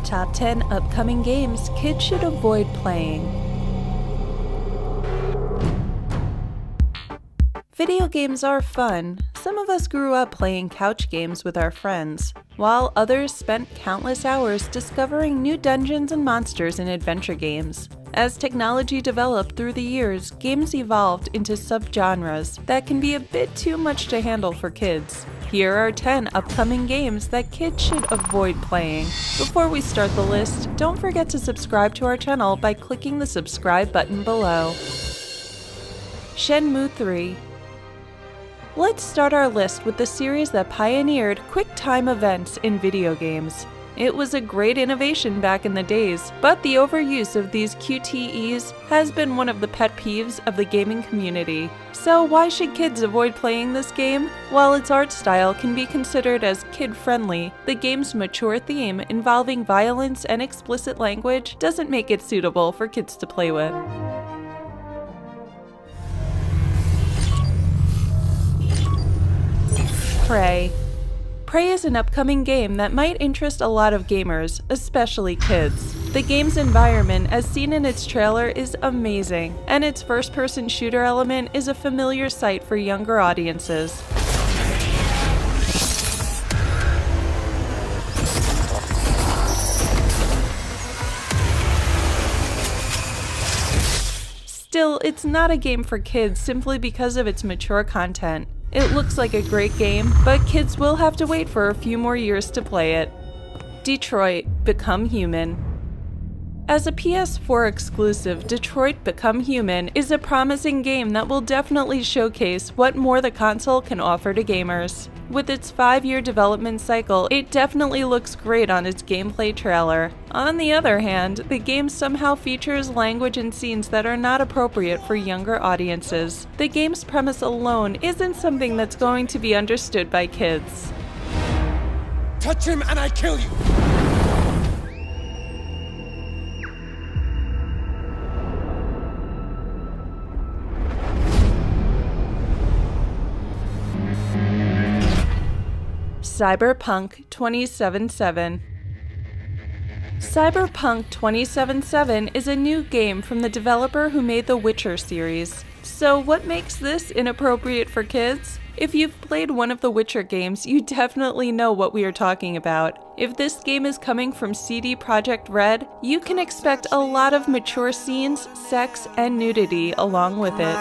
Top 10 upcoming games kids should avoid playing. Video games are fun. Some of us grew up playing couch games with our friends, while others spent countless hours discovering new dungeons and monsters in adventure games. As technology developed through the years, games evolved into subgenres that can be a bit too much to handle for kids. Here are 10 upcoming games that kids should avoid playing. Before we start the list, don't forget to subscribe to our channel by clicking the subscribe button below. Shenmue III. Let's start our list with the series that pioneered quick-time events in video games. It was a great innovation back in the days, but the overuse of these QTEs has been one of the pet peeves of the gaming community. So why should kids avoid playing this game? While its art style can be considered as kid-friendly, the game's mature theme involving violence and explicit language doesn't make it suitable for kids to play with. Prey. Prey is an upcoming game that might interest a lot of gamers, especially kids. The game's environment, as seen in its trailer, is amazing, and its first-person shooter element is a familiar sight for younger audiences. Still, it's not a game for kids simply because of its mature content. It looks like a great game, but kids will have to wait for a few more years to play it. Detroit: Become Human. As a PS4 exclusive, Detroit: Become Human is a promising game that will definitely showcase what more the console can offer to gamers. With its 5-year development cycle, it definitely looks great on its gameplay trailer. On the other hand, the game somehow features language and scenes that are not appropriate for younger audiences. The game's premise alone isn't something that's going to be understood by kids. Touch him and I kill you! Cyberpunk 2077. Cyberpunk 2077 is a new game from the developer who made the Witcher series. So what makes this inappropriate for kids? If you've played one of the Witcher games, you definitely know what we are talking about. If this game is coming from CD Projekt Red, you can expect a lot of mature scenes, sex, and nudity along with it.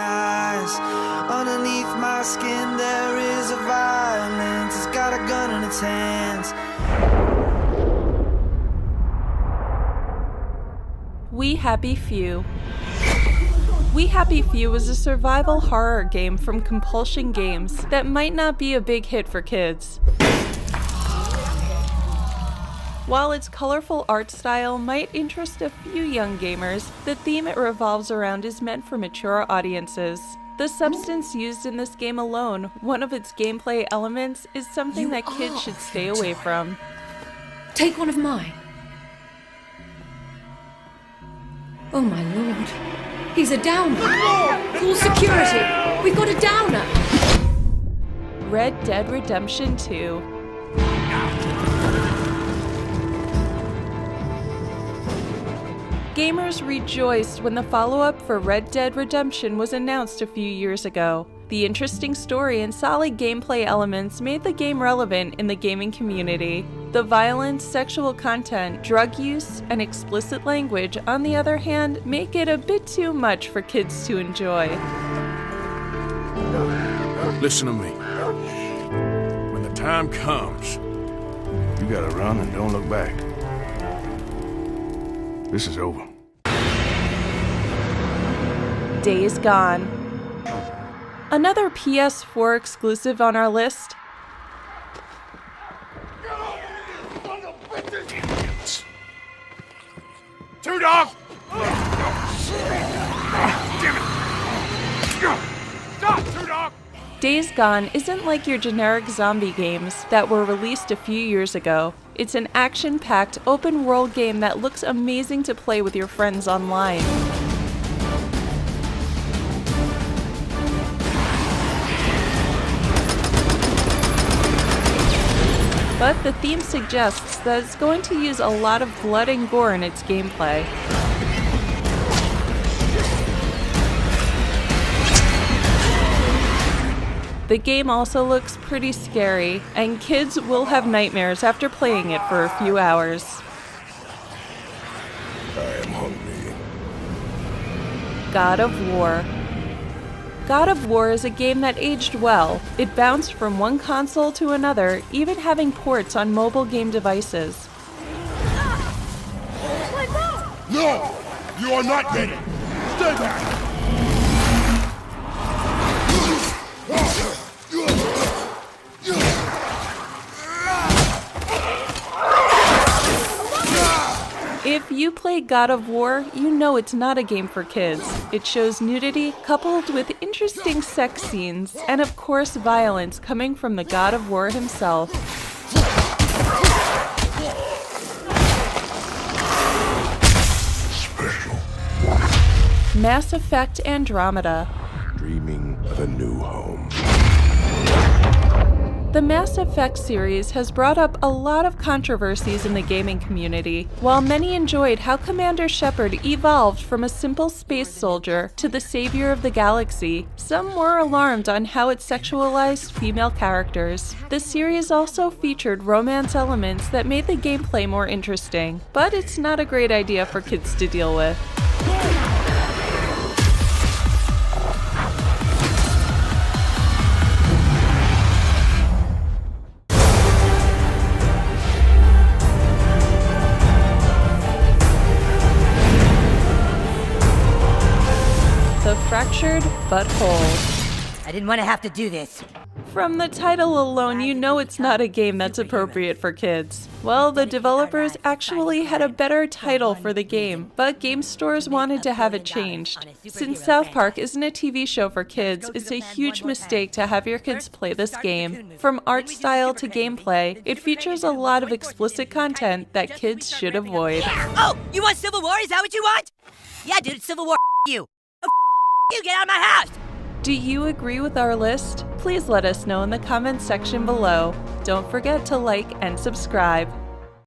Underneath my skin there is a violence. It's got a gun in its hands. We Happy Few. We Happy Few is a survival horror game from Compulsion Games that might not be a big hit for kids. While its colorful art style might interest a few young gamers, the theme it revolves around is meant for mature audiences. The substance used in this game alone, one of its gameplay elements, is something that kids should stay away from. Take one of mine. Oh my lord. He's a downer. Call security. We've got a downer. Red Dead Redemption 2. Gamers rejoiced when the follow-up for Red Dead Redemption was announced a few years ago. The interesting story and solid gameplay elements made the game relevant in the gaming community. The violence, sexual content, drug use, and explicit language, on the other hand, make it a bit too much for kids to enjoy. Listen to me. When the time comes, you gotta run and don't look back. This is over. Days Gone. Another PS4 exclusive on our list. Two dogs! Stop, two dog! Days Gone isn't like your generic zombie games that were released a few years ago. It's an action-packed, open-world game that looks amazing to play with your friends online. but the theme suggests that it's going to use a lot of blood and gore in its gameplay. The game also looks pretty scary, and kids will have nightmares after playing it for a few hours. I am hungry. God of War. God of War is a game that aged well. It bounced from one console to another, even having ports on mobile game devices. No! You are not ready! Stay back! If you play God of War, you know it's not a game for kids. It shows nudity coupled with interesting sex scenes, and of course violence coming from the God of War himself. Special. Mass Effect Andromeda. Dreaming of a new home. The Mass Effect series has brought up a lot of controversies in the gaming community. While many enjoyed how Commander Shepard evolved from a simple space soldier to the savior of the galaxy, some were alarmed on how it sexualized female characters. The series also featured romance elements that made the gameplay more interesting, but it's not a great idea for kids to deal with. The Fractured Butthole. I didn't want to have to do this. From the title alone, you know it's not a game that's appropriate for kids. Well, the developers actually had a better title for the game, but game stores wanted to have it changed. Since South Park isn't a TV show for kids, it's a huge mistake to have your kids play this game. From art style to gameplay, it features a lot of explicit content that kids should avoid. Oh, you want Civil War? Is that what you want? Yeah, dude, it's Civil War. You. Oh, you get out of my house. Do you agree with our list? Please let us know in the comments section below. Don't forget to like and subscribe.